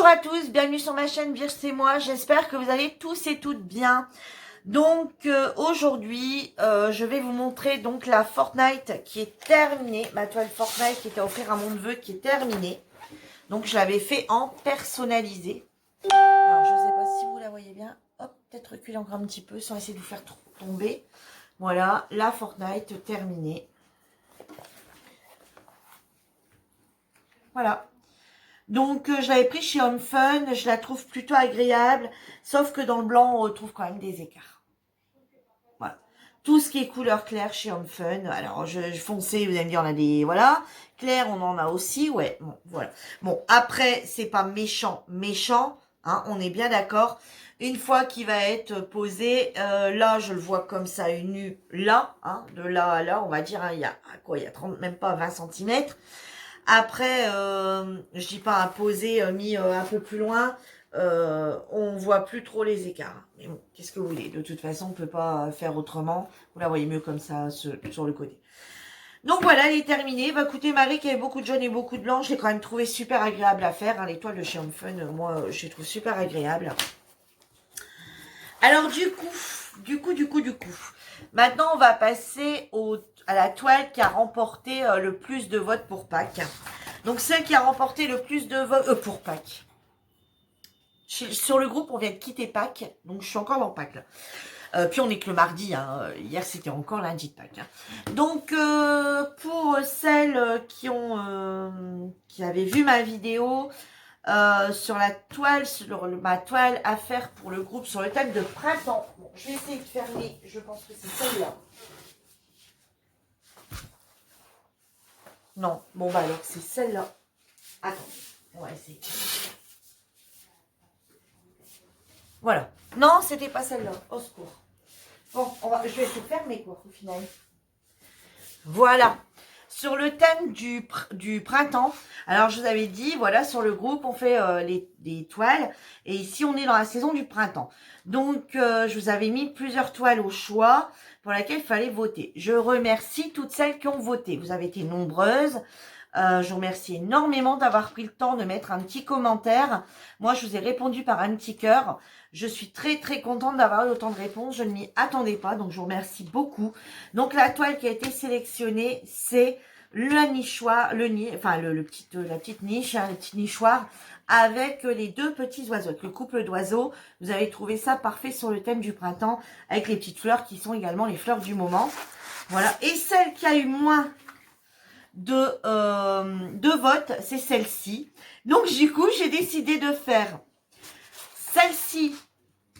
Bonjour à tous, bienvenue sur ma chaîne Virge c'est moi, j'espère que vous allez tous et toutes bien. Donc aujourd'hui, je vais vous montrer donc la Fortnite qui est terminée, ma toile Fortnite qui était offerte à mon neveu qui est terminée. Donc je l'avais fait en personnalisé. Alors je ne sais pas si vous la voyez bien, hop, peut-être reculer encore un petit peu sans essayer de vous faire tomber. Voilà, la Fortnite terminée. Voilà. Donc, je l'avais pris chez Home Fun, je la trouve plutôt agréable, sauf que dans le blanc, on retrouve quand même des écarts. Voilà. Tout ce qui est couleur claire chez Home Fun, alors je foncé, vous allez me dire, on a des, voilà, clair, on en a aussi, ouais, bon, voilà. Bon, après, c'est pas méchant, hein, on est bien d'accord. Une fois qu'il va être posé, là, je le vois comme ça, nu, là, hein, de là à là, on va dire, hein, il y a quoi, il y a 30, même pas 20 centimètres. Après, je dis pas imposé, mis un peu plus loin, on voit plus trop les écarts. Mais bon, qu'est-ce que vous voulez? De toute façon, on peut pas faire autrement. Vous la voyez mieux comme ça sur le côté. Donc voilà, elle est terminée. Bah écoutez, Marie qui avait beaucoup de jaune et beaucoup de blanc, je l'ai quand même trouvé super agréable à faire. Hein, les toiles de chez Home Fun, moi, je les trouve super agréables. Alors du coup, maintenant on va passer à la toile qui a remporté le plus de votes pour Pâques. Donc celle qui a remporté le plus de votes pour Pâques. Sur le groupe, on vient de quitter Pâques, donc je suis encore dans Pâques là. Puis on est que le mardi, hein. Hier c'était encore lundi de Pâques. Hein. Donc pour celles qui avaient vu ma vidéo sur la toile, sur ma toile à faire pour le groupe sur le thème de printemps. Bon, je vais essayer de fermer, je pense que c'est celle-là. Non, bon bah alors c'est celle-là. Attends, on va essayer. Voilà. Non, c'était pas celle-là. Au secours. Bon, je vais tout fermer quoi au final. Voilà. Sur le thème du printemps, alors je vous avais dit, voilà, sur le groupe, on fait des toiles. Et ici, on est dans la saison du printemps. Donc, je vous avais mis plusieurs toiles au choix pour lesquelles il fallait voter. Je remercie toutes celles qui ont voté. Vous avez été nombreuses. Je vous remercie énormément d'avoir pris le temps de mettre un petit commentaire. Moi, je vous ai répondu par un petit cœur. Je suis très très contente d'avoir eu autant de réponses. Je ne m'y attendais pas, donc je vous remercie beaucoup. Donc la toile qui a été sélectionnée, c'est le nichoir, la petite niche, hein, le petit nichoir avec les deux petits oiseaux, avec le couple d'oiseaux. Vous avez trouvé ça parfait sur le thème du printemps, avec les petites fleurs qui sont également les fleurs du moment. Voilà. Et celle qui a eu moins de votes, c'est celle-ci. Donc du coup, j'ai décidé de faire celle-ci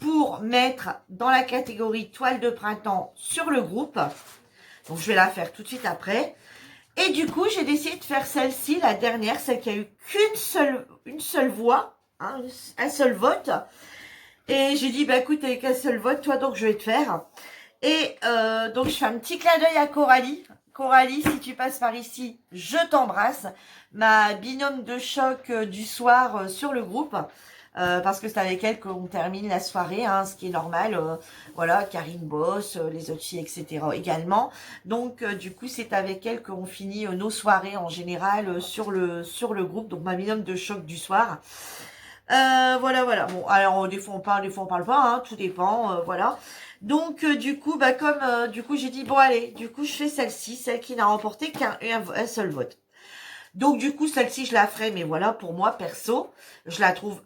pour mettre dans la catégorie toile de printemps sur le groupe. Donc je vais la faire tout de suite après. Et du coup, j'ai décidé de faire celle-ci, la dernière, celle qui a eu une seule voix, hein, un seul vote. Et j'ai dit, bah écoute, avec un seul vote, toi donc je vais te faire. Et donc je fais un petit clin d'œil à Coralie. Coralie, si tu passes par ici, je t'embrasse. Ma binôme de choc du soir sur le groupe. Parce que c'est avec elle qu'on termine la soirée, hein, ce qui est normal. Voilà, Karine Boss, les autres filles, etc. également. Donc, du coup, c'est avec elle qu'on finit nos soirées en général sur le groupe. Donc, ma binôme de choc du soir. Voilà. Bon, alors, des fois on parle pas, hein, tout dépend, voilà. Donc, du coup, bah, comme, du coup, j'ai dit, bon, allez, du coup, je fais celle-ci, celle qui n'a remporté qu'un seul vote. Donc, du coup, celle-ci, je la ferai, mais voilà, pour moi, perso, je la trouve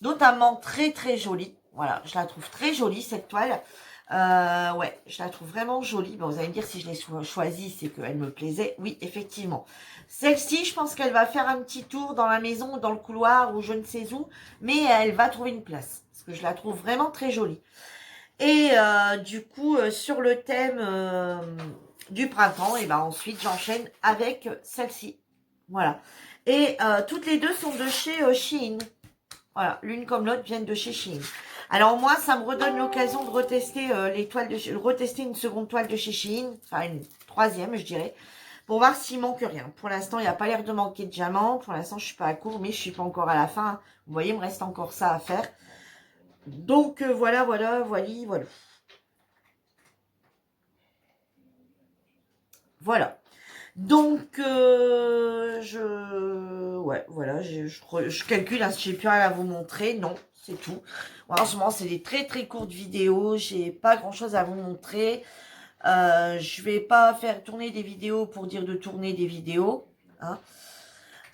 notamment très, très jolie. Voilà, je la trouve très jolie, cette toile. Ouais, je la trouve vraiment jolie. Bon, vous allez me dire, si je l'ai choisie, c'est qu'elle me plaisait. Oui, effectivement. Celle-ci, je pense qu'elle va faire un petit tour dans la maison, dans le couloir, ou je ne sais où, mais elle va trouver une place. Parce que je la trouve vraiment très jolie. Et du coup, sur le thème du printemps, et ben ensuite, j'enchaîne avec celle-ci. Voilà. Et toutes les deux sont de chez Shein. Voilà, l'une comme l'autre viennent de chez Shein. Alors moi, ça me redonne l'occasion de retester retester une seconde toile de chez Shein, enfin une troisième, je dirais, pour voir s'il manque rien. Pour l'instant, il n'y a pas l'air de manquer de diamants. Pour l'instant, je suis pas à court, mais je suis pas encore à la fin. Vous voyez, il me reste encore ça à faire. Donc voilà. Voilà. Donc, ouais, voilà, je calcule, hein, si j'ai plus rien à vous montrer, non, c'est tout. Voilà, en ce moment, c'est des très très courtes vidéos, j'ai pas grand chose à vous montrer. Je vais pas faire tourner des vidéos pour dire de tourner des vidéos, hein.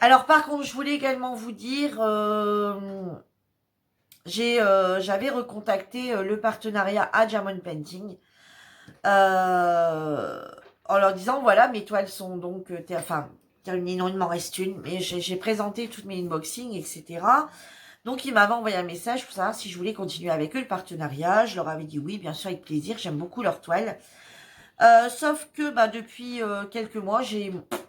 Alors, par contre, je voulais également vous dire, j'avais recontacté le partenariat à Diamond Painting. En leur disant, voilà, mes toiles sont donc, enfin, terminées, non, il m'en reste une, mais j'ai présenté toutes mes unboxings, etc. Donc, ils m'avaient envoyé un message pour savoir si je voulais continuer avec eux le partenariat. Je leur avais dit oui, bien sûr, avec plaisir, j'aime beaucoup leurs toiles. Sauf que bah, depuis quelques mois,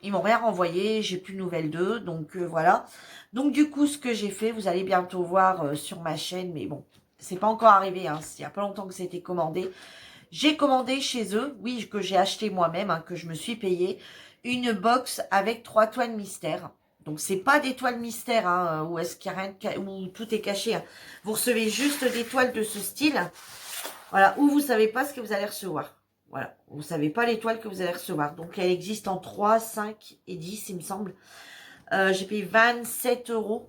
ils m'ont rien renvoyé, j'ai plus de nouvelles d'eux, donc voilà. Donc du coup, ce que j'ai fait, vous allez bientôt voir sur ma chaîne, mais bon, c'est pas encore arrivé, hein, il y a pas longtemps que c'était commandé. J'ai commandé chez eux, oui, que j'ai acheté moi-même, hein, que je me suis payé, une box avec 3 toiles mystères. Donc c'est pas des toiles mystères, hein, où est-ce qu'il y a rien où tout est caché, hein. Vous recevez juste des toiles de ce style, voilà, où vous savez pas ce que vous allez recevoir. Voilà, vous savez pas les toiles que vous allez recevoir. Donc elle existe en 3, 5 et 10, il me semble. J'ai payé 27 €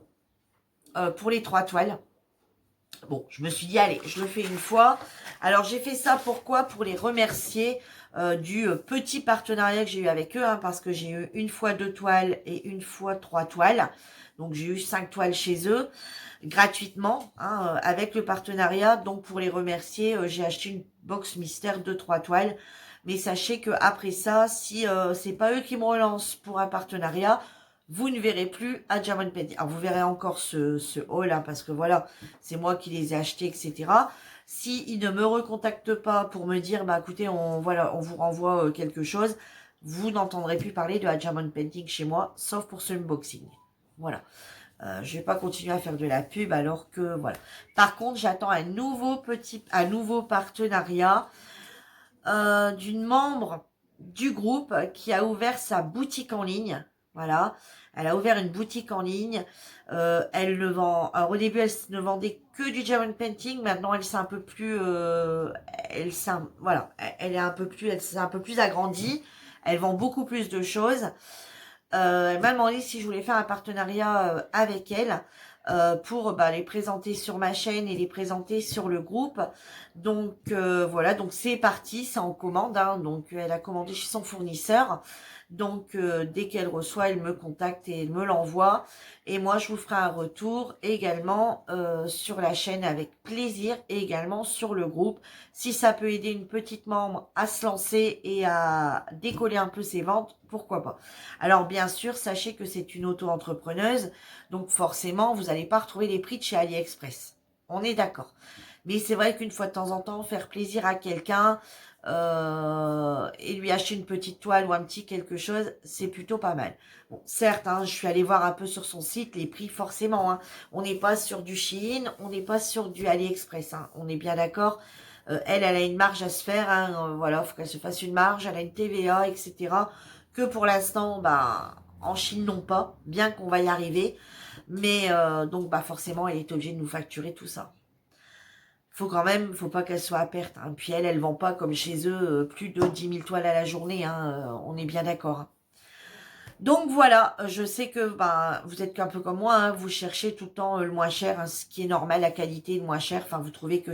pour les 3 toiles. Bon, je me suis dit, allez, je le fais une fois. Alors, j'ai fait ça, pourquoi? Pour les remercier du petit partenariat que j'ai eu avec eux, hein, parce que j'ai eu une fois 2 toiles et une fois 3 toiles. Donc, j'ai eu 5 toiles chez eux, gratuitement, hein, avec le partenariat. Donc, pour les remercier, j'ai acheté une box mystère de 3 toiles. Mais sachez que après ça, si c'est pas eux qui me relancent pour un partenariat, vous ne verrez plus à Diamond Painting. Alors, vous verrez encore ce haul, hein, parce que voilà, c'est moi qui les ai achetés, etc. Si ils ne me recontactent pas pour me dire, bah écoutez, on vous renvoie quelque chose, vous n'entendrez plus parler de la Diamond Painting chez moi, sauf pour ce unboxing. Voilà. Je vais pas continuer à faire de la pub alors que voilà. Par contre, j'attends un nouveau partenariat d'une membre du groupe qui a ouvert sa boutique en ligne. Voilà, elle a ouvert une boutique en ligne. Elle ne vend. Alors au début, elle ne vendait que du Diamond Painting. Maintenant, elle s'est un peu plus. Voilà, elle est un peu plus. Elle s'est un peu plus agrandie. Elle vend beaucoup plus de choses. Elle m'a demandé si je voulais faire un partenariat avec elle pour bah, les présenter sur ma chaîne et les présenter sur le groupe. Donc voilà, donc c'est parti, c'est en commande. Hein, donc elle a commandé chez son fournisseur. Donc dès qu'elle reçoit, elle me contacte et elle me l'envoie. Et moi, je vous ferai un retour également sur la chaîne avec plaisir et également sur le groupe. Si ça peut aider une petite membre à se lancer et à décoller un peu ses ventes, pourquoi pas. Alors bien sûr, sachez que c'est une auto-entrepreneuse, donc forcément, vous n'allez pas retrouver les prix de chez AliExpress. On est d'accord. Mais c'est vrai qu'une fois de temps en temps, faire plaisir à quelqu'un et lui acheter une petite toile ou un petit quelque chose, c'est plutôt pas mal. Bon, certes, hein, je suis allée voir un peu sur son site les prix, forcément. Hein. On n'est pas sur du Shein, on n'est pas sur du AliExpress. Hein. On est bien d'accord. Elle a une marge à se faire. Hein, voilà, faut qu'elle se fasse une marge. Elle a une TVA, etc. Que pour l'instant, bah, en Chine non pas, bien qu'on va y arriver. Mais donc, bah, forcément, elle est obligée de nous facturer tout ça. Faut pas qu'elle soit à perte. Hein. Puis elle vend pas comme chez eux plus de 10 000 toiles à la journée. Hein. On est bien d'accord. Hein. Donc voilà, je sais que bah, vous êtes un peu comme moi, hein, vous cherchez tout le temps le moins cher, hein, ce qui est normal, la qualité le moins cher. Enfin, vous trouvez que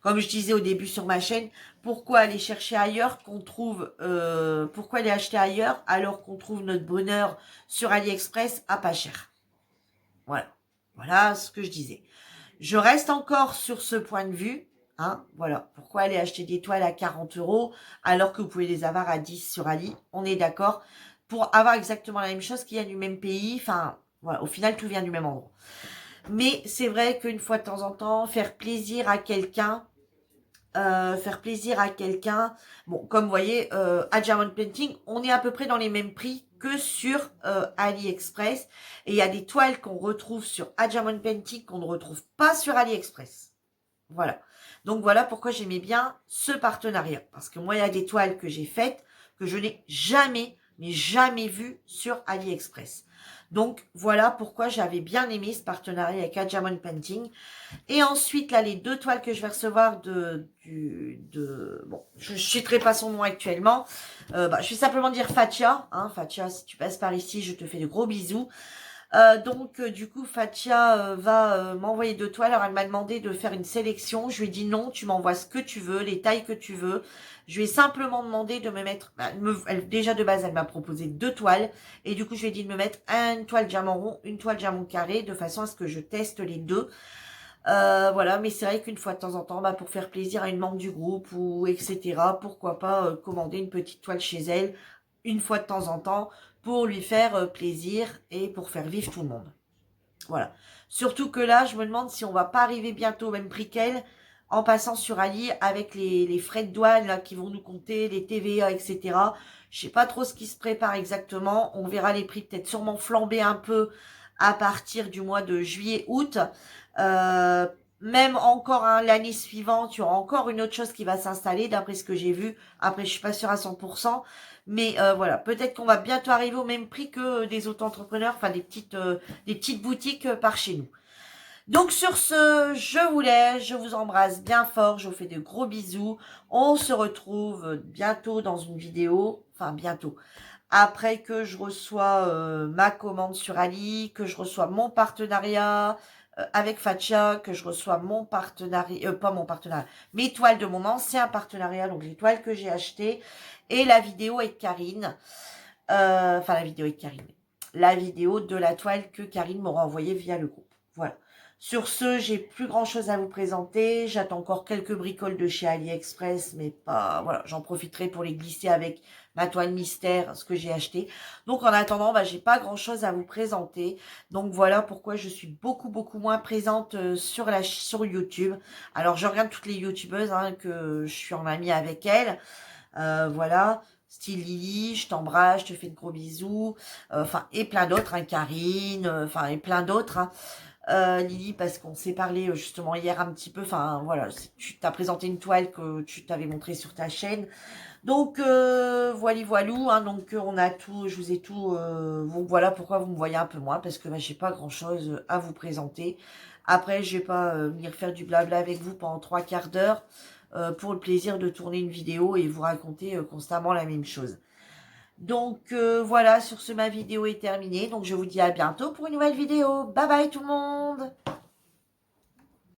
comme je disais au début sur ma chaîne, pourquoi aller chercher ailleurs pourquoi aller acheter ailleurs alors qu'on trouve notre bonheur sur AliExpress à pas cher. Voilà, voilà ce que je disais. Je reste encore sur ce point de vue. Hein, voilà, pourquoi aller acheter des toiles à 40 € alors que vous pouvez les avoir à 10 sur Ali. On est d'accord. Pour avoir exactement la même chose qui vient du même pays. Enfin, voilà, au final, tout vient du même endroit. Mais c'est vrai qu'une fois de temps en temps, faire plaisir à quelqu'un, bon, comme vous voyez, à Diamond Painting, on est à peu près dans les mêmes prix que sur AliExpress. Et il y a des toiles qu'on retrouve sur Diamond Painting qu'on ne retrouve pas sur AliExpress. Voilà. Donc voilà pourquoi j'aimais bien ce partenariat. Parce que moi, il y a des toiles que j'ai faites que je n'ai jamais mais jamais vu sur AliExpress. Donc, voilà pourquoi j'avais bien aimé ce partenariat avec Adjamon Painting. Et ensuite, là, les 2 toiles que je vais recevoir bon, je ne citerai pas son nom actuellement. Je vais simplement dire Fatia. Hein, Fatia, si tu passes par ici, je te fais de gros bisous. Du coup, Fatia va m'envoyer 2 toiles. Alors, elle m'a demandé de faire une sélection. Je lui ai dit non, tu m'envoies ce que tu veux, les tailles que tu veux. Je lui ai simplement demandé de me mettre... déjà, de base, elle m'a proposé 2 toiles. Et du coup, je lui ai dit de me mettre une toile diamant rond, une toile diamant carré, de façon à ce que je teste les deux. Voilà, mais c'est vrai qu'une fois de temps en temps, pour faire plaisir à une membre du groupe ou etc., pourquoi pas commander une petite toile chez elle, une fois de temps en temps, pour lui faire plaisir et pour faire vivre tout le monde. Voilà. Surtout que là, je me demande si on va pas arriver bientôt au même prix qu'elle, en passant sur Ali, avec les frais de douane là, qui vont nous compter, les TVA, etc. Je sais pas trop ce qui se prépare exactement. On verra les prix peut-être sûrement flamber un peu à partir du mois de juillet-août. Euh, Même encore l'année suivante, il y aura encore une autre chose qui va s'installer, d'après ce que j'ai vu. Après, je suis pas sûre à 100%. Mais voilà, peut-être qu'on va bientôt arriver au même prix que des auto-entrepreneurs, enfin des petites boutiques par chez nous. Donc sur ce, je vous laisse, je vous embrasse bien fort, je vous fais de gros bisous. On se retrouve bientôt dans une vidéo, enfin bientôt, après que je reçois ma commande sur Ali, que je reçois mon partenariat avec Fatia, que je reçois mon partenariat, pas mon partenariat, mes toiles de mon ancien partenariat, donc les toiles que j'ai achetées, et la vidéo avec Karine, la vidéo de la toile que Karine m'aura envoyée via le groupe. Voilà. Sur ce, j'ai plus grand chose à vous présenter. J'attends encore quelques bricoles de chez AliExpress, mais pas, voilà, j'en profiterai pour les glisser avec ma toile mystère, ce que j'ai acheté. Donc, en attendant, j'ai pas grand chose à vous présenter. Donc, voilà pourquoi je suis beaucoup moins présente sur YouTube. Alors, je regarde toutes les YouTubeuses, que je suis en amie avec elles. Voilà. Style Lily, je t'embrasse, je te fais de gros bisous. Et plein d'autres, Karine, et plein d'autres, Lily, parce qu'on s'est parlé justement hier un petit peu, voilà, tu t'as présenté une toile que tu t'avais montrée sur ta chaîne. Donc, voilou, donc on a tout, je vous ai tout, donc voilà pourquoi vous me voyez un peu moins, parce que j'ai pas grand chose à vous présenter. Après, je vais pas venir faire du blabla avec vous pendant 3/4 d'heure, pour le plaisir de tourner une vidéo et vous raconter constamment la même chose. Donc voilà, sur ce, ma vidéo est terminée. Donc je vous dis à bientôt pour une nouvelle vidéo. Bye bye tout le monde!